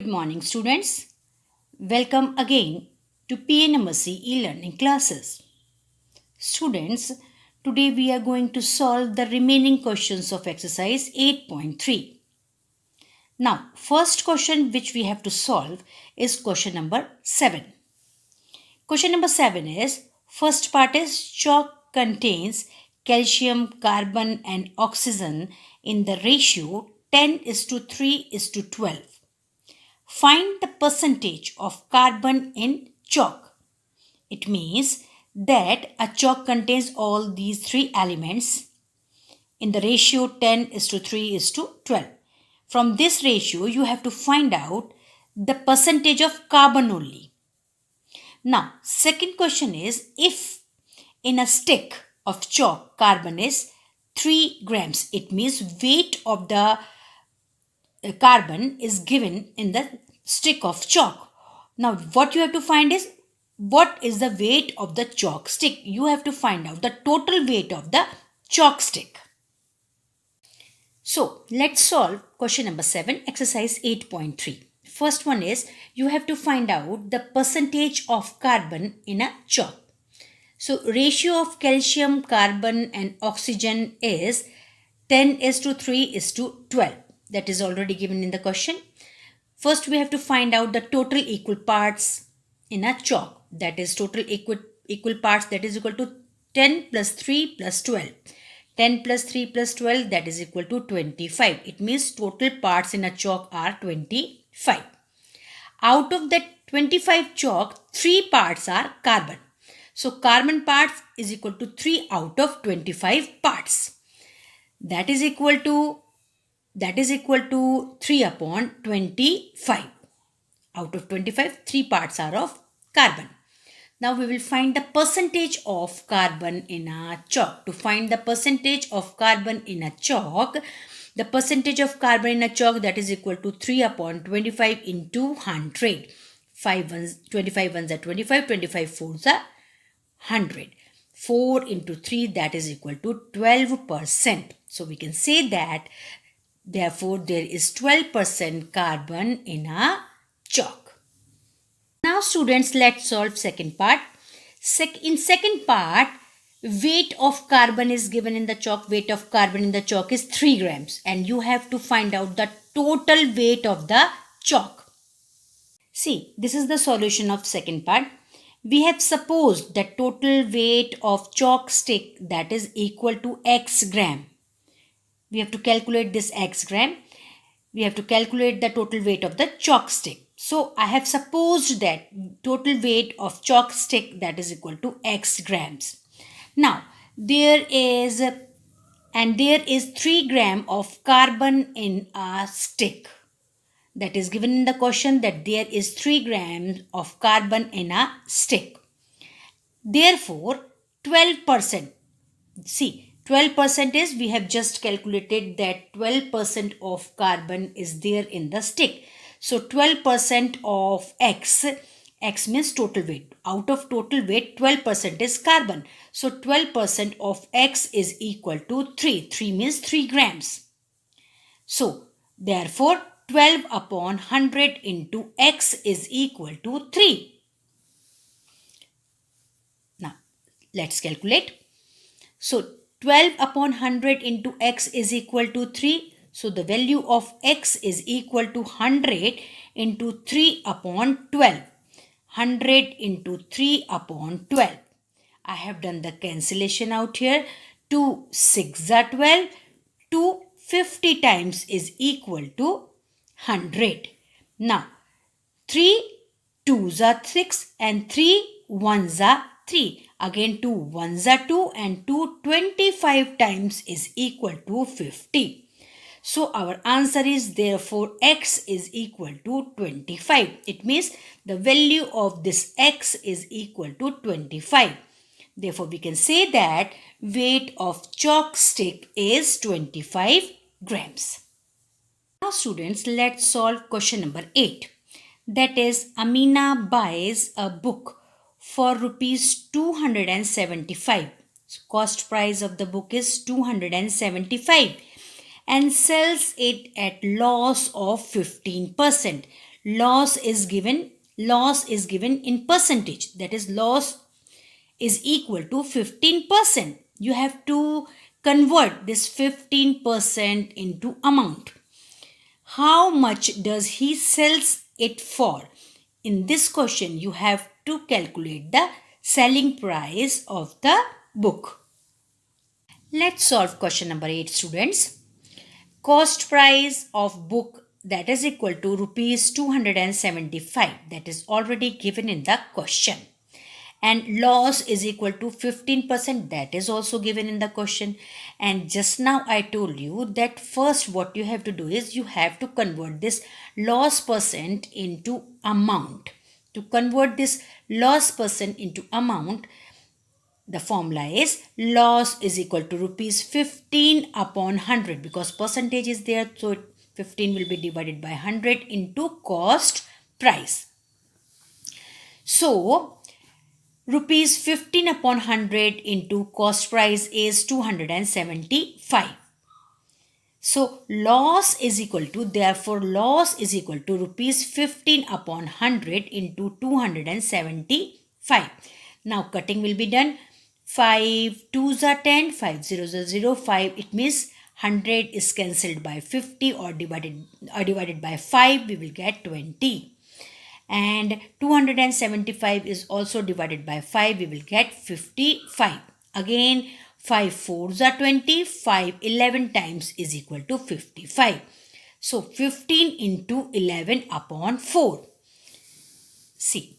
morning, students. Welcome again to PNMSC e-learning classes. Students, today we are going to solve the remaining questions of exercise 8.3. Now, first question which we have to solve is question number 7. Question number 7 is, first part is chalk contains calcium, carbon and oxygen in the ratio 10:3:12. Find the percentage of carbon in chalk. It means that a chalk contains all these three elements in the ratio 10:3:12. From this ratio, you have to find out the percentage of carbon only. Now, second question is, if in a stick of chalk, carbon is 3 grams, it means weight of the carbon is given in the stick of chalk. Now, what you have to find is, what is the weight of the chalk stick? You have to find out the total weight of the chalk stick. So, let's solve question number 7, exercise 8.3. First one is, you have to find out the percentage of carbon in a chalk. So, ratio of calcium, carbon and oxygen is 10:3:12. That is already given in the question. First, we have to find out the total equal parts in a chalk. That is total equal parts, that is equal to 10 plus 3 plus 12. 10 plus 3 plus 12, that is equal to 25. It means total parts in a chalk are 25. Out of that 25 chalk, 3 parts are carbon. So carbon parts is equal to 3 out of 25 parts. That is equal to 3 upon 25. Out of 25, 3 parts are of carbon. Now we will find the percentage of carbon in a chalk. To find the percentage of carbon in a chalk, the percentage of carbon in a chalk, that is equal to 3 upon 25 into 100. 25 ones are 25, 25 fours are 100. 4 into 3, that is equal to 12%. So we can say that therefore there is 12% carbon in a chalk. Now students, let's solve second part. In second part, weight of carbon is given in the chalk. Weight of carbon in the chalk is 3 grams and you have to find out the total weight of the chalk. See, this is the solution of second part. We have supposed that total weight of chalk stick, that is equal to x gram. We have to calculate this x gram. We have to calculate the total weight of the chalk stick. So I have supposed that total weight of chalk stick, that is equal to x grams. Now there is 3 gram of carbon in a stick. That is given in the question, that there is 3 grams of carbon in a stick. Therefore 12%. See, 12% is, we have just calculated that 12% of carbon is there in the stick. So 12% of x means total weight. Out of total weight, 12% is carbon. So 12% of x is equal to 3. 3 means 3 grams. So therefore 12 upon 100 into x is equal to 3. Now let's calculate. So 12 upon 100 into x is equal to 3. So the value of x is equal to 100 into 3 upon 12. 100 into 3 upon 12. I have done the cancellation out here. 2 6 are 12. 2 50 times is equal to 100. Now 3 2s are 6 and 3 1s are 3. Again 2 1s are 2 and 2 25 times is equal to 50. So our answer is, therefore x is equal to 25. It means the value of this x is equal to 25. Therefore we can say that weight of chalk stick is 25 grams. Now students, let's solve question number 8. That is, Amina buys a book for rupees 275. So cost price of the book is 275 and sells it at loss of 15%. loss is given in percentage. That is, loss is equal to 15%. You have to convert this 15% into amount. How much does he sells it for? In this question, you have to calculate the selling price of the book. Let's solve question number 8, students. Cost price of book, that is equal to rupees 275. That is already given in the question. And loss is equal to 15%. That is also given in the question. And just now I told you that first what you have to do is you have to convert this loss percent into amount. To convert this loss percent into amount, the formula is loss is equal to rupees 15 upon 100, because percentage is there, so 15 will be divided by 100 into cost price. So rupees 15 upon 100 into cost price is 275. So loss is equal to, therefore loss is equal to rupees 15 upon 100 into 275. Now cutting will be done. 5 2s are 10, 5 zeros are 0, 5. It means 100 is cancelled by 50 or divided by 5. We will get 20. And 275 is also divided by 5. We will get 55. Again, 5 4s are 20. 5 11 times is equal to 55. So 15 into 11 upon 4. See,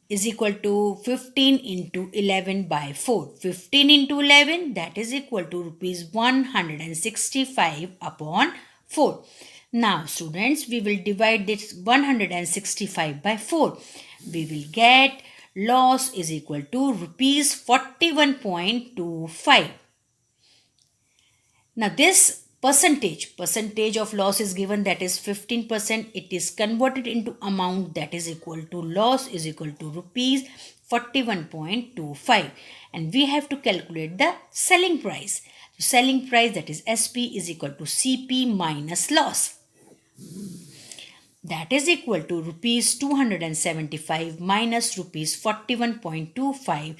is equal to 15 into 11 by 4. 15 into 11, that is equal to rupees 165 upon 4. Now students, we will divide this 165 by 4. We will get loss is equal to rupees 41.25. Now this percentage of loss is given, that is 15%. It is converted into amount, that is equal to loss is equal to rupees 41.25, and we have to calculate the selling price. So selling price, that is SP, is equal to CP minus loss. That is equal to rupees 275 minus rupees 41.25.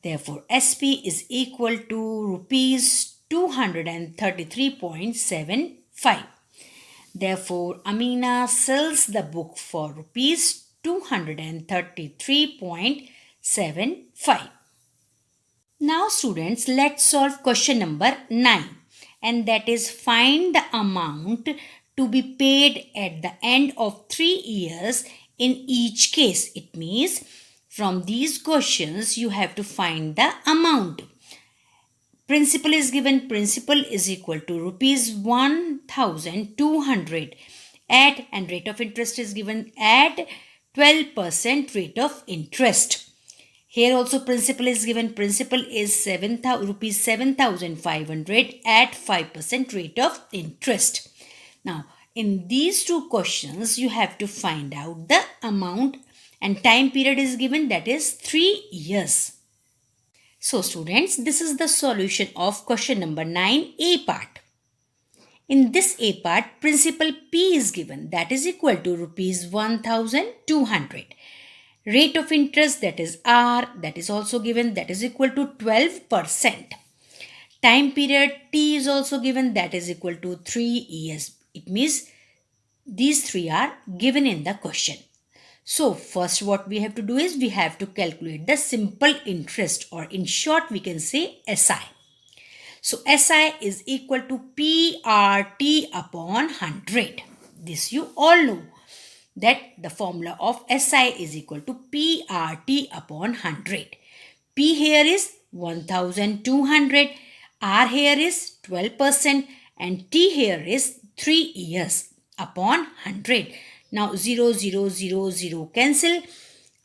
Therefore SP is equal to rupees 233.75. Therefore, Amina sells the book for rupees 233.75. Now students, let's solve question number 9, and that is find the amount to be paid at the end of 3 years in each case. It means from these questions you have to find the amount. Principal is given. Principal is equal to rupees 1200 at, and rate of interest is given at 12% rate of interest. Here also principal is given. Principal is rupees 7,500 at 5% rate of interest. Now in these two questions you have to find out the amount, and time period is given, that is 3 years. So students, this is the solution of question number 9, A part. In this A part, principal P is given, that is equal to rupees 1,200. Rate of interest, that is R, that is also given, that is equal to 12%. Time period T is also given, that is equal to 3 years. It means these three are given in the question. So first what we have to do is we have to calculate the simple interest, or in short we can say SI. So SI is equal to PRT upon 100. This you all know, that the formula of SI is equal to PRT upon 100. P here is 1200, R here is 12%, and T here is 3 years upon 100. Now 0, 0, 0, 0 cancel.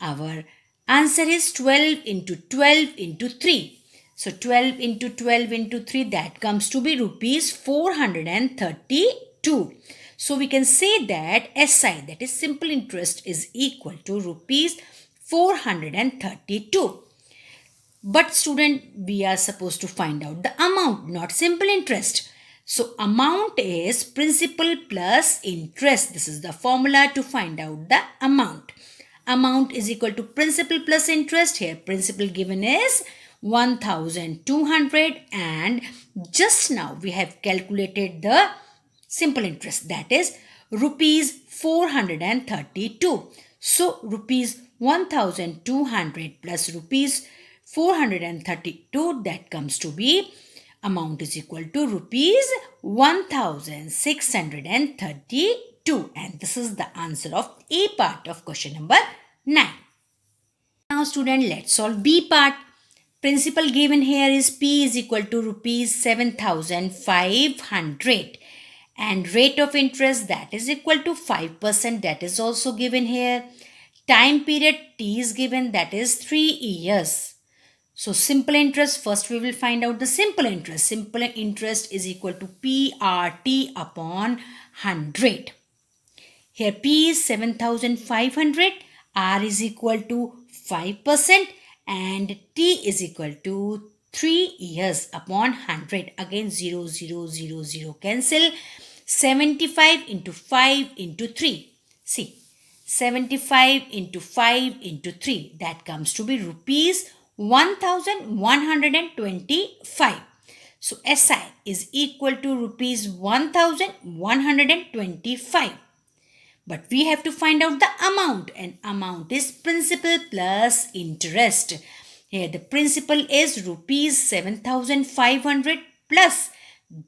Our answer is 12 into 12 into 3. So 12 into 12 into 3, that comes to be rupees 432. So we can say that SI, that is simple interest, is equal to rupees 432. But student, we are supposed to find out the amount, not simple interest. So amount is principal plus interest. This is the formula to find out the amount. Amount is equal to principal plus interest. Here principal given is 1200 and just now we have calculated the simple interest, that is rupees 432. So rupees 1200 plus rupees 432, that comes to be amount is equal to rupees 1632, and this is the answer of A part of question number 9. Now student, let's solve B part. Principal given here is P is equal to rupees 7500 and rate of interest, that is equal to 5%, that is also given here. Time period T is given, that is 3 years. So simple interest, first we will find out the simple interest. Simple interest is equal to PRT upon 100. Here P is 7500, R is equal to 5% and T is equal to 3 years upon 100. Again 0, 0, 0, 0 cancel. 75 into 5 into 3. See, 75 into 5 into 3, that comes to be rupees 1125. So SI is equal to rupees 1125. But we have to find out the amount, and amount is principal plus interest. Here the principal is rupees 7500 plus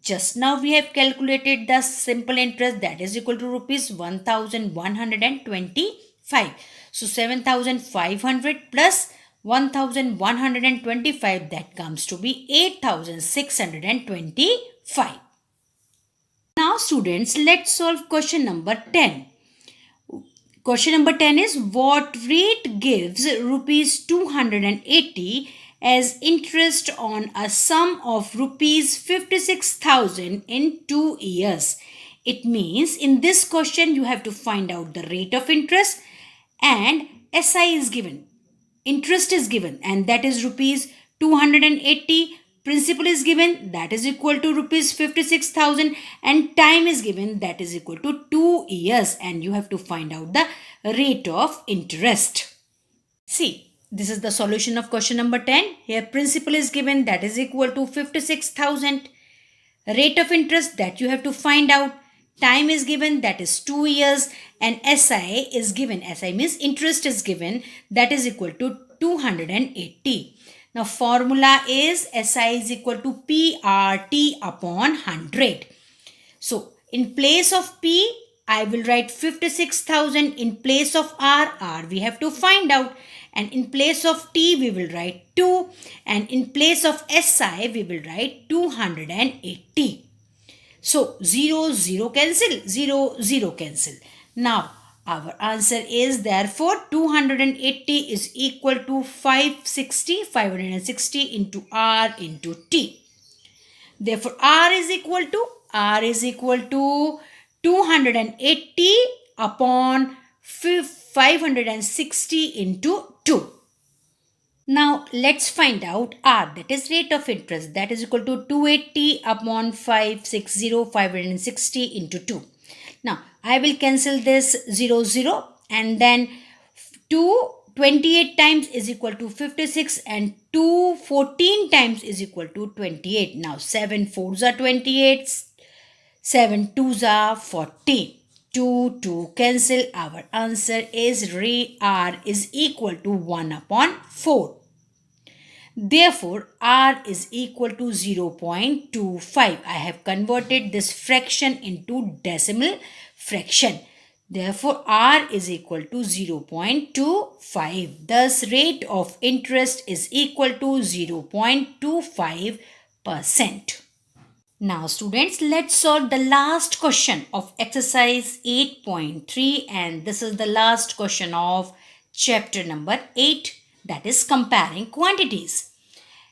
just now we have calculated the simple interest, that is equal to rupees 1125. So 7500 plus 1125, that comes to be 8625. Now students, let's solve question number 10. Question number 10 is, what rate gives rupees 280 as interest on a sum of rupees 56,000 in 2 years? It means in this question you have to find out the rate of interest and SI is given. Interest is given and that is rupees 280. Principal is given, that is equal to rupees 56,000 and time is given, that is equal to 2 years, and you have to find out the rate of interest. See, this is the solution of question number 10. Here principal is given, that is equal to 56,000. Rate of interest, that you have to find out. Time is given, that is 2 years, and SI is given. SI means interest is given, that is equal to 280. Now formula is SI is equal to PRT upon 100. So in place of P, I will write 56,000. In place of R we have to find out. And in place of T, we will write 2. And in place of SI, we will write 280. So 0, 0 cancel, 0, 0 cancel. Now our answer is therefore 280 is equal to 560 into R into T. Therefore R is equal to 280 upon 560 into 2. Now let's find out R, that is rate of interest, that is equal to 280 upon 560 into 2. Now I will cancel this 0, 0 and then 228 times is equal to 56 and 214 times is equal to 28. Now 7 4s are 28, 7 2s are 14. 2 cancel. Our answer is R is equal to 1 upon 4. Therefore, R is equal to 0.25. I have converted this fraction into decimal fraction. Therefore, R is equal to 0.25. Thus, rate of interest is equal to 0.25%. Now students, let's solve the last question of exercise 8.3, and this is the last question of chapter number 8, that is comparing quantities.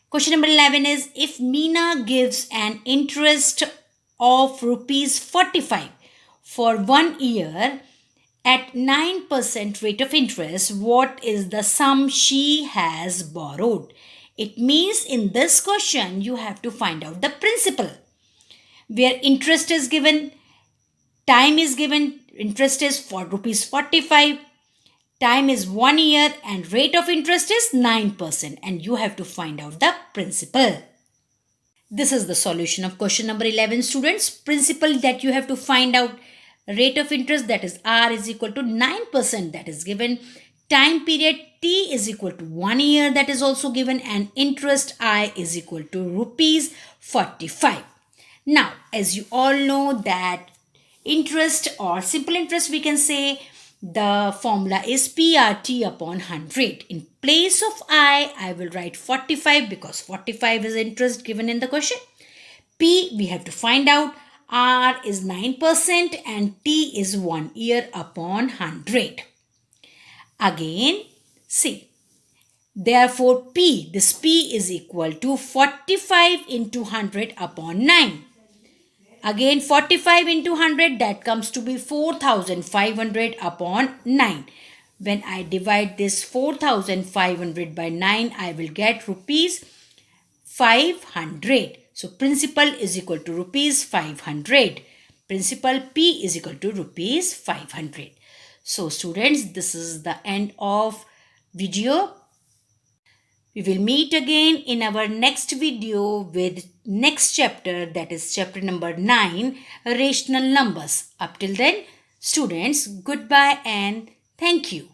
Question number 11 is, if Meena gives an interest of rupees 45 for 1 year at 9% rate of interest, what is the sum she has borrowed? It means in this question you have to find out the principal. where interest is given, time is given, interest is for rupees 45, time is 1 year, and rate of interest is 9%, and you have to find out the principal. This is the solution of question number 11, students. Principal that you have to find out, rate of interest, that is R, is equal to 9%, that is given. Time period T is equal to 1 year, that is also given, and interest I is equal to rupees 45. Now, as you all know that interest or simple interest, we can say the formula is PRT upon 100. In place of I will write 45 because 45 is interest given in the question. P we have to find out. R is 9% and T is 1 year upon 100. Again, see. Therefore, this P is equal to 45 into 100 upon 9. Again 45 into 100, that comes to be 4500 upon 9. When I divide this 4500 by 9, I will get rupees 500. So principal is equal to rupees 500. Principal P is equal to rupees 500. So students, this is the end of video. We will meet again in our next video with next chapter, that is chapter number 9, rational numbers. Up till then, students, goodbye and thank you.